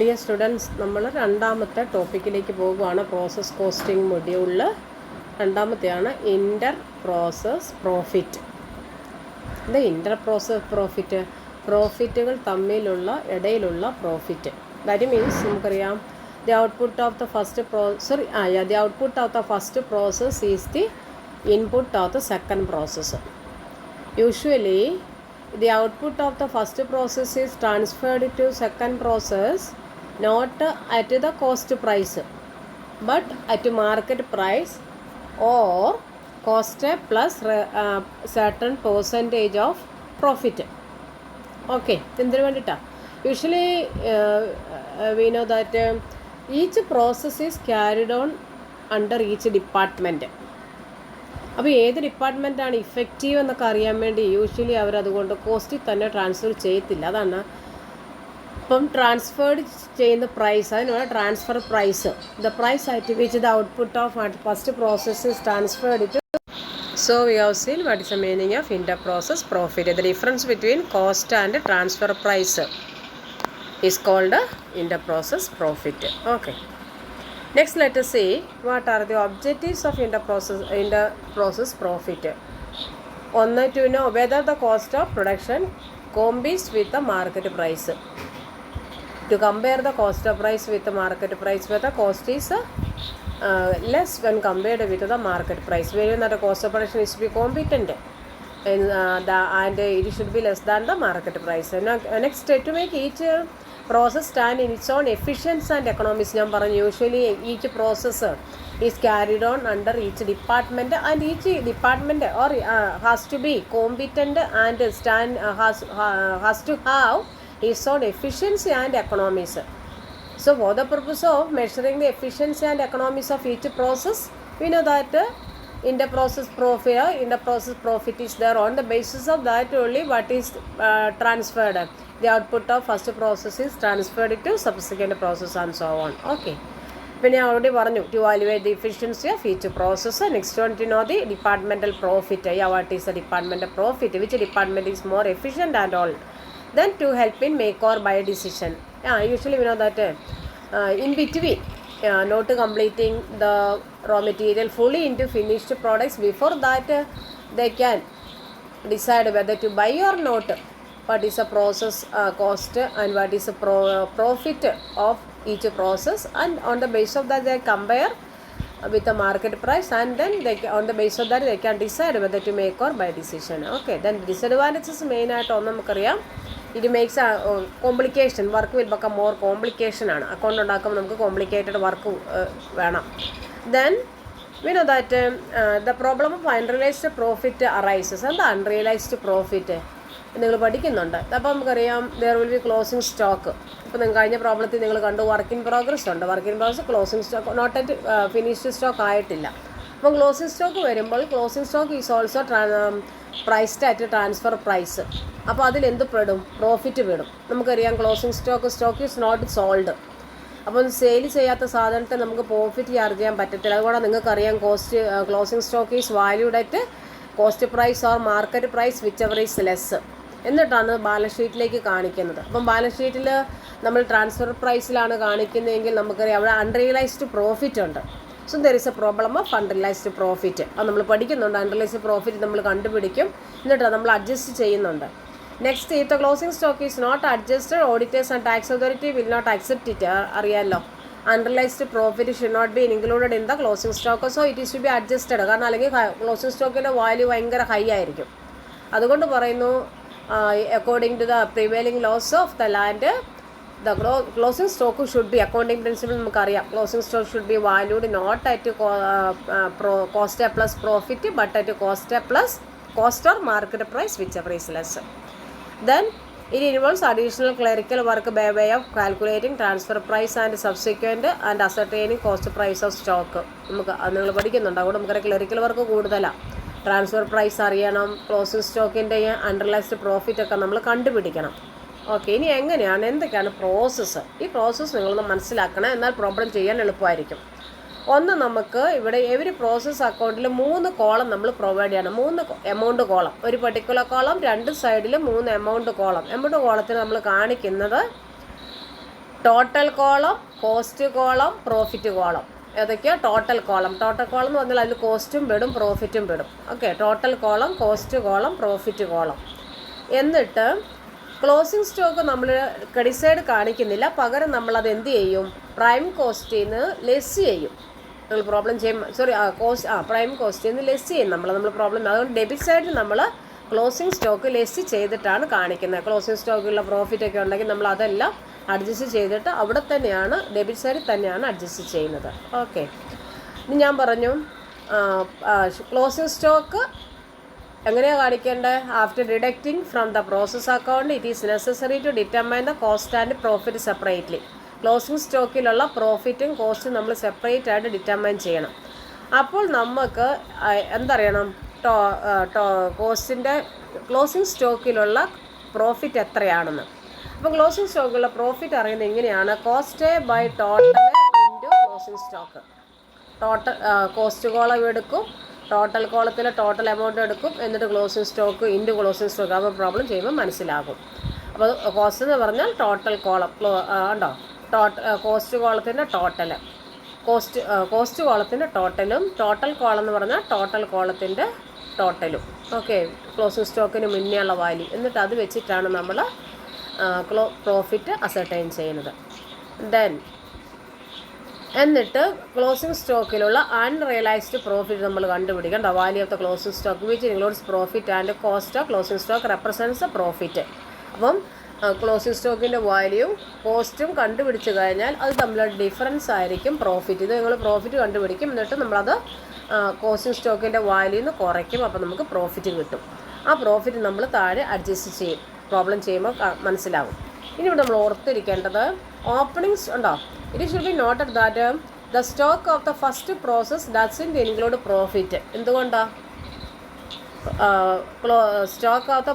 Dear students, നമ്മൾ രണ്ടാമത്തെ ടോപ്പിക്കിലേക്ക് പോകുകയാണ്. പ്രോസസ് കോസ്റ്റിംഗ് മൊഡ്യൂളിൽ രണ്ടാമത്തെയാണ് ഇൻ്റർ പ്രോസസ് പ്രോഫിറ്റ്. ഇത് ഇൻ്റർ പ്രോസസ് പ്രോഫിറ്റ്, പ്രോഫിറ്റുകൾ തമ്മിലുള്ള ഇടയിലുള്ള പ്രോഫിറ്റ്. ദാറ്റ് മീൻസ് നമുക്കറിയാം the output of the first the output of the first process is the input of the second process. Usually the output of the first process is transferred to second process not at the cost price but at market price or cost plus certain percentage of profit. Okay, എന്തിനു വേണ്ടിയിട്ടാണ്? Usually we know that each process is carried on under each department. അപ്പോൾ ഏത് ഡിപ്പാർട്ട്മെൻറ്റാണ് effective എന്നൊക്കെ അറിയാൻ വേണ്ടി usually അവരതുകൊണ്ട് കോസ്റ്റിൽ തന്നെ transfer ചെയ്യത്തില്ല. അതാണ് ഇപ്പം ട്രാൻസ്ഫേർഡ് ചെയ്യുന്ന പ്രൈസ്, അതിനുള്ള transfer price, the price at which the output of first process is transferred to. So we have seen what is the meaning of inter process profit. The difference between cost and transfer price is called inter process profit. Okay. Next, let us see what are the objectives of inter process profit. One, to know whether the cost of production competes with the market price. To compare the cost of price with the market price, whether the cost is less when compared with the market price. Wherein that the cost of production is to be competent and it should be less than the market price. Next, to make each process stand in its own efficiency and economics. Usually each process is carried on under each department and each department or has to be competent and stand has to have its own efficiency and economics. So for the purpose of measuring the efficiency and economics of each process, we know that inter process profit is there. On the basis of that only what is transferred, the output of first process is transferred to subsequent process and so on. Okay, when I already warned to evaluate the efficiency of each process. Next one, to know the departmental profit. What is the departmental profit, which department is more efficient and all. Then to help in make or buy decision. Usually we know that in between not completing the raw material fully into finished products, before that they can decide whether to buy or not. What is the process cost and what is the profit of each process, and on the basis of that they compare with the market price, and then on the basis of that they can decide whether to make or buy decision. Okay, then disadvantages main ആയിട്ട് ഒന്ന് നമുക്കറിയാം. It makes a complication, work will become more complication ആണ്. Account ഉണ്ടാക്കുമ്പോൾ നമുക്ക് complicated work വേണം. Then we know that the problem of unrealized profit arises. And the unrealized profit നിങ്ങൾ പഠിക്കുന്നുണ്ട്. അപ്പോൾ നമുക്കറിയാം there will be closing stock. ഇപ്പോൾ നിങ്ങൾ കഴിഞ്ഞ പ്രോബ്ലത്തിൽ നിങ്ങൾ കണ്ടു വർക്ക് ഇൻ പ്രോഗ്രസ് ഉണ്ട്. Work in progress closing stock not at finished stock ആയിട്ടില്ല. അപ്പം ക്ലോസിംഗ് സ്റ്റോക്ക് വരുമ്പോൾ closing stock is also priced at transfer price. അപ്പോൾ അതിലെന്ത് പെടും? പ്രോഫിറ്റ് പെടും. നമുക്കറിയാം closing stock is not sold. അപ്പം സെയിൽ ചെയ്യാത്ത സാധനത്തെ നമുക്ക് പ്രോഫിറ്റ് ചാർജ് ചെയ്യാൻ പറ്റത്തില്ല. അതുകൊണ്ട് നിങ്ങൾക്കറിയാം closing stock is valued at cost price or market price whichever is less എന്നിട്ടാണ് ബാലൻസ് ഷീറ്റിലേക്ക് കാണിക്കുന്നത്. അപ്പം ബാലൻസ് ഷീറ്റിൽ നമ്മൾ ട്രാൻസ്ഫർ പ്രൈസിലാണ് കാണിക്കുന്നതെങ്കിൽ നമുക്കറിയാം അവിടെ അൺറിയലൈസ്ഡ് പ്രോഫിറ്റ് ഉണ്ട്. So there is A problem of unrealised profit. അത് നമ്മൾ പഠിക്കുന്നുണ്ട്. അൺറിയലൈസ്ഡ് പ്രോഫിറ്റ് നമ്മൾ കണ്ടുപിടിക്കും, എന്നിട്ട് നമ്മൾ അഡ്ജസ്റ്റ് ചെയ്യുന്നുണ്ട്. Next, if the closing stock is not adjusted, auditors and tax authority will not accept it. അറിയാമല്ലോ, unrealised profit should not be included in the closing stock. So it is to be adjusted. കാരണം അല്ലെങ്കിൽ closing സ്റ്റോക്കിൻ്റെ value ഭയങ്കര high ആയിരിക്കും. അതുകൊണ്ട് പറയുന്നു according to the prevailing laws of the land the closing stock should be, accounting principle നമുക്കറിയാം, closing stock should be valued not at cost plus profit but at cost or market price whichever is less. Then it involves additional clerical work by way of calculating transfer price and subsequent and ascertaining cost price of stock. നമുക്ക് നിങ്ങൾ പഠിക്കുന്നുണ്ട്. അതുകൊണ്ട് നമുക്കറിയാം clerical work കൂടുതലാണ്. Transfer price അറിയണം, closing സ്റ്റോക്കിൻ്റെ unrealised profit ഒക്കെ നമ്മൾ കണ്ടുപിടിക്കണം. ഓക്കെ, ഇനി എങ്ങനെയാണ്, എന്തൊക്കെയാണ് പ്രോസസ്സ്? ഈ പ്രോസസ്സ് നിങ്ങളൊന്ന് മനസ്സിലാക്കണം, എന്നാൽ പ്രോബ്ലം ചെയ്യാൻ എളുപ്പമായിരിക്കും. ഒന്ന്, നമുക്ക് ഇവിടെ എവരി പ്രോസസ് അക്കൗണ്ടിൽ 3 കോളം നമ്മൾ പ്രൊവൈഡ് ചെയ്യണം. 3 എമൗണ്ട് കോളം, ഒരു പെർട്ടിക്കുലർ കോളം, 2 സൈഡിൽ 3 എമൗണ്ട് കോളം. എമൗണ്ട് കോളത്തിന് നമ്മൾ കാണിക്കുന്നത് total column, cost column, profit column. ഏതൊക്കെയാണ്? ടോട്ടൽ കോളം എന്ന് പറഞ്ഞാൽ അതിൽ കോസ്റ്റും പെടും പ്രോഫിറ്റും പെടും. Okay, total column, cost column, profit column. എന്നിട്ട് ക്ലോസിംഗ് സ്റ്റോക്ക് നമ്മൾ ക്രെഡിറ്റ് സൈഡ് കാണിക്കുന്നില്ല, പകരം നമ്മളത് എന്ത് ചെയ്യും? പ്രൈം കോസ്റ്റിൽ നിന്ന് ലെസ് ചെയ്യും. നമ്മൾ പ്രോബ്ലം ചെയ്യും, പ്രൈം കോസ്റ്റിൽ നിന്ന് ലെസ് ചെയ്യും നമ്മൾ പ്രോബ്ലം. അതുകൊണ്ട് ഡെബിറ്റ് സൈഡിൽ നമ്മൾ ക്ലോസിംഗ് സ്റ്റോക്ക് ലെസ് ചെയ്തിട്ടാണ് കാണിക്കുന്നത്. ക്ലോസിംഗ് സ്റ്റോക്കിലുള്ള പ്രോഫിറ്റ് ഒക്കെ ഉണ്ടെങ്കിൽ നമ്മൾ അതെല്ലാം അഡ്ജസ്റ്റ് ചെയ്തിട്ട് അവിടെ തന്നെയാണ് ഡെബിറ്റ് സൈഡിൽ തന്നെയാണ് അഡ്ജസ്റ്റ് ചെയ്യുന്നത്. ഓക്കെ, ഇനി ഞാൻ പറഞ്ഞു ക്ലോസിംഗ് സ്റ്റോക്ക് എങ്ങനെയാണ് കാണിക്കേണ്ടത്? After deducting from the process account it is necessary to determine the cost and profit separately. Closing സ്റ്റോക്കിലുള്ള പ്രോഫിറ്റും കോസ്റ്റും നമ്മൾ സെപ്പറേറ്റ് ആയിട്ട് ഡിറ്റർമൈൻ ചെയ്യണം. അപ്പോൾ നമുക്ക് എന്തറിയണം? കോസ്റ്റിൻ്റെ ക്ലോസിംഗ് സ്റ്റോക്കിലുള്ള പ്രോഫിറ്റ് എത്രയാണെന്ന്. അപ്പോൾ ക്ലോസിംഗ് സ്റ്റോക്കിലുള്ള പ്രോഫിറ്റ് അറിയുന്നത് എങ്ങനെയാണ്? Cost by total into closing stock. Cost column എടുക്കും, ടോട്ടൽ കോളത്തിൽ ടോട്ടൽ എമൗണ്ട് എടുക്കും, എന്നിട്ട് closing stock into closing stock. അപ്പോൾ പ്രോബ്ലം ചെയ്യുമ്പോൾ മനസ്സിലാകും. അപ്പോൾ കോസ്റ്റ് എന്ന് പറഞ്ഞാൽ ടോട്ടൽ കോളം ഉണ്ടോ? കോസ്റ്റ് കോളത്തിൻ്റെ ടോട്ടൽ, കോസ്റ്റ് കോളത്തിൻ്റെ ടോട്ടലും, ടോട്ടൽ കോളം എന്ന് പറഞ്ഞാൽ ടോട്ടൽ കോളത്തിൻ്റെ ടോട്ടലും. ഓക്കെ, ക്ലോസിംഗ് സ്റ്റോക്കിന് മുന്നേ ഉള്ള വാല്യൂ. എന്നിട്ട് അത് വെച്ചിട്ടാണ് നമ്മൾ പ്രോഫിറ്റ് അസർട്ടൈൻ ചെയ്യുന്നത്. എന്നിട്ട് ക്ലോസിംഗ് സ്റ്റോക്കിലുള്ള അൺറിയലൈസ്ഡ് പ്രോഫിറ്റ് നമ്മൾ കണ്ടുപിടിക്കണം. Value of the closing stock which includes profit and cost of closing stock represents profit. അപ്പം ക്ലോസിംഗ് സ്റ്റോക്കിൻ്റെ വാല്യൂ കോസ്റ്റും കണ്ടുപിടിച്ച് കഴിഞ്ഞാൽ അത് തമ്മിലുള്ള ഡിഫറൻസ് ആയിരിക്കും പ്രോഫിറ്റ്. ഇത് നിങ്ങൾ പ്രോഫിറ്റ് കണ്ടുപിടിക്കും, എന്നിട്ട് നമ്മളത് ക്ലോസിംഗ് സ്റ്റോക്കിൻ്റെ വാല്യൂന്ന് കുറയ്ക്കും. അപ്പോൾ നമുക്ക് പ്രോഫിറ്റ് കിട്ടും. ആ പ്രോഫിറ്റ് നമ്മൾ താഴെ അഡ്ജസ്റ്റ് ചെയ്യും. പ്രോബ്ലം ചെയ്യുമ്പോൾ മനസ്സിലാവും. ഇനി ഇവിടെ നമ്മൾ ഓർത്തിരിക്കേണ്ടത് ഓപ്പണിങ്സ് ഉണ്ടോ? It should be noted that the stock of the first process doesn't include profit. എന്തുകൊണ്ടാണ്? സ്റ്റോക്ക് ഓഫ് ദ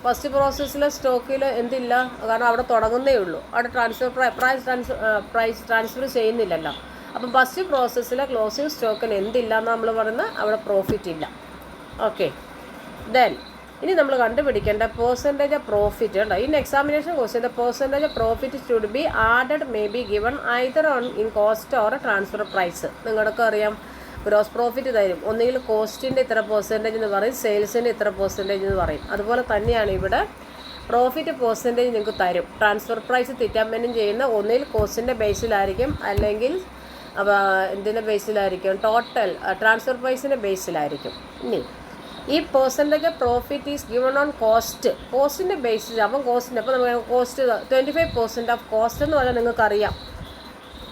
ഫസ്റ്റ് പ്രോസസ്സിലെ സ്റ്റോക്കിൽ എന്തില്ല? കാരണം അവിടെ തുടങ്ങുന്നേ ഉള്ളൂ, അവിടെ പ്രൈസ് ട്രാൻസ്ഫർ ചെയ്യുന്നില്ലല്ലോ. അപ്പം ഫസ്റ്റ് പ്രോസസ്സിലെ ക്ലോസിംഗ് സ്റ്റോക്കിന് എന്തില്ല എന്ന് നമ്മൾ പറയുന്നത്? അവിടെ പ്രോഫിറ്റ് ഇല്ല. ഓക്കെ, ഇനി നമ്മൾ കണ്ടുപിടിക്കേണ്ട പെർസെൻറ്റേജ് ഓഫ് പ്രോഫിറ്റ് ഉണ്ടോ? In examination question the percentage of profit should be added may be given either on in cost or transfer price. നിങ്ങൾക്കൊക്കെ അറിയാം, ഗ്രോസ് പ്രോഫിറ്റ് തരും. ഒന്നുകിൽ കോസ്റ്റിൻ്റെ ഇത്ര പെർസെൻറ്റേജ് എന്ന് പറയും, സെയിൽസിൻ്റെ ഇത്ര പെർസെൻറ്റേജ് എന്ന് പറയും. അതുപോലെ തന്നെയാണ് ഇവിടെ പ്രോഫിറ്റ് പെർസെൻറ്റേജ് നിങ്ങൾക്ക് തരും. ട്രാൻസ്ഫർ പ്രൈസ് ഡിറ്റർമിൻ ചെയ്യുന്ന ഒന്നുകിൽ കോസ്റ്റിൻ്റെ ബേസിലായിരിക്കും, അല്ലെങ്കിൽ എന്തിൻ്റെ ബേസിലായിരിക്കും? ടോട്ടൽ ട്രാൻസ്ഫർ പ്രൈസിൻ്റെ ബേസിലായിരിക്കും. ഇനി ഈ percentage of profit is given on കോസ്റ്റിൻ്റെ ബേസിസ്. അപ്പം അപ്പോൾ നമുക്ക് കോസ്റ്റ് 25% ഓഫ് കോസ്റ്റ് എന്ന് പറഞ്ഞാൽ നിങ്ങൾക്കറിയാം,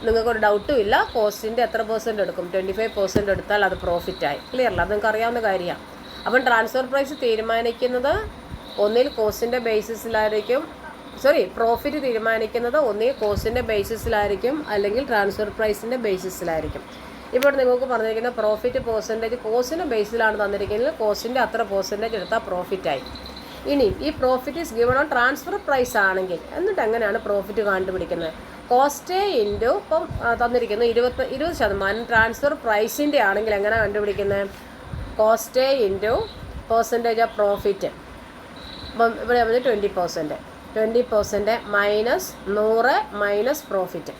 നിങ്ങൾക്കൊരു ഡൗട്ടും ഇല്ല. കോസ്റ്റിൻ്റെ എത്ര പെർസെൻറ്റ് എടുക്കും? 25% എടുത്താൽ അത് പ്രോഫിറ്റായി. ക്ലിയറല്ല? അത് നിങ്ങൾക്ക് അറിയാവുന്ന കാര്യമാണ്. അപ്പം ട്രാൻസ്ഫർ പ്രൈസ് തീരുമാനിക്കുന്നത് ഒന്നിൽ കോസ്റ്റിൻ്റെ ബേസിസിലായിരിക്കും, പ്രോഫിറ്റ് തീരുമാനിക്കുന്നത് ഒന്നിൽ കോസ്റ്റിൻ്റെ ബേസിസിലായിരിക്കും, അല്ലെങ്കിൽ ട്രാൻസ്ഫർ പ്രൈസിൻ്റെ ബേസിസിലായിരിക്കും. ഇപ്പോൾ നിങ്ങൾക്ക് പറഞ്ഞിരിക്കുന്ന പ്രോഫിറ്റ് പെർസെൻറ്റേജ് കോസ്റ്റിൻ്റെ ബേസിലാണ് തന്നിരിക്കുന്നത്. കോസ്റ്റിൻ്റെ അത്ര പെർസെൻറ്റേജ് എടുത്താൽ പ്രോഫിറ്റായി. ഇനി ഈ profit is given on transfer price ആണെങ്കിൽ, എന്നിട്ട് എങ്ങനെയാണ് പ്രോഫിറ്റ് കണ്ടുപിടിക്കുന്നത്? കോസ്റ്റ് ഇൻറ്റു ഇപ്പം തന്നിരിക്കുന്നത് 20% ട്രാൻസ്ഫർ പ്രൈസിൻ്റെ ആണെങ്കിൽ എങ്ങനെ കണ്ടുപിടിക്കുന്നത്? Cost into percentage of profit. അപ്പം ഇവിടെ വന്ന് 20% മൈനസ് 100 മൈനസ് പ്രോഫിറ്റ്.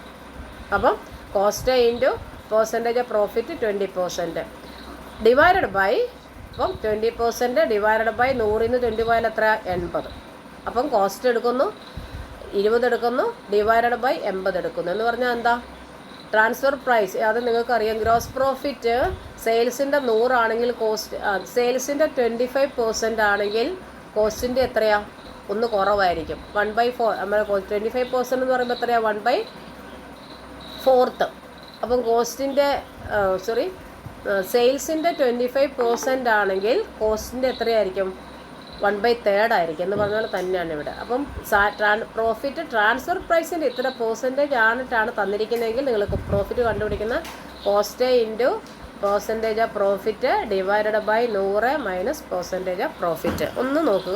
അപ്പം cost into percentage of profit 20% divided by, അപ്പം 20% ഡിവൈഡഡ് ബൈ 100 20 പോയാൽ എത്ര? 80. അപ്പം കോസ്റ്റ് എടുക്കുന്നു 20 എടുക്കുന്നു, ഡിവൈഡഡ് ബൈ 80 എടുക്കുന്നു. എന്ന് പറഞ്ഞാൽ എന്താ? ട്രാൻസ്ഫർ പ്രൈസ് അത് നിങ്ങൾക്കറിയാം. ഗ്രോസ് പ്രോഫിറ്റ് സെയിൽസിൻ്റെ 100 ആണെങ്കിൽ സെയിൽസിൻ്റെ 25% ആണെങ്കിൽ കോസ്റ്റിൻ്റെ എത്രയാണ്? ഒന്ന് കുറവായിരിക്കും, 1/4. നമ്മുടെ 25% എന്ന് പറയുമ്പോൾ എത്രയാണ്? 1/4. അപ്പം കോസ്റ്റിൻ്റെ സെയിൽസിൻ്റെ 25% ആണെങ്കിൽ കോസ്റ്റിൻ്റെ എത്രയായിരിക്കും? 1/3 ആയിരിക്കും. എന്ന് പറഞ്ഞാൽ തന്നെയാണ് ഇവിടെ. അപ്പം പ്രോഫിറ്റ് ട്രാൻസ്ഫർ പ്രൈസിൻ്റെ ഇത്ര പെർസെൻറ്റേജ് ആണിട്ടാണ് തന്നിരിക്കുന്നതെങ്കിൽ നിങ്ങൾക്ക് പ്രോഫിറ്റ് കണ്ടുപിടിക്കുന്ന cost into percentage of profit divided by 100 minus percentage of profit. ഒന്ന് നോക്കുക.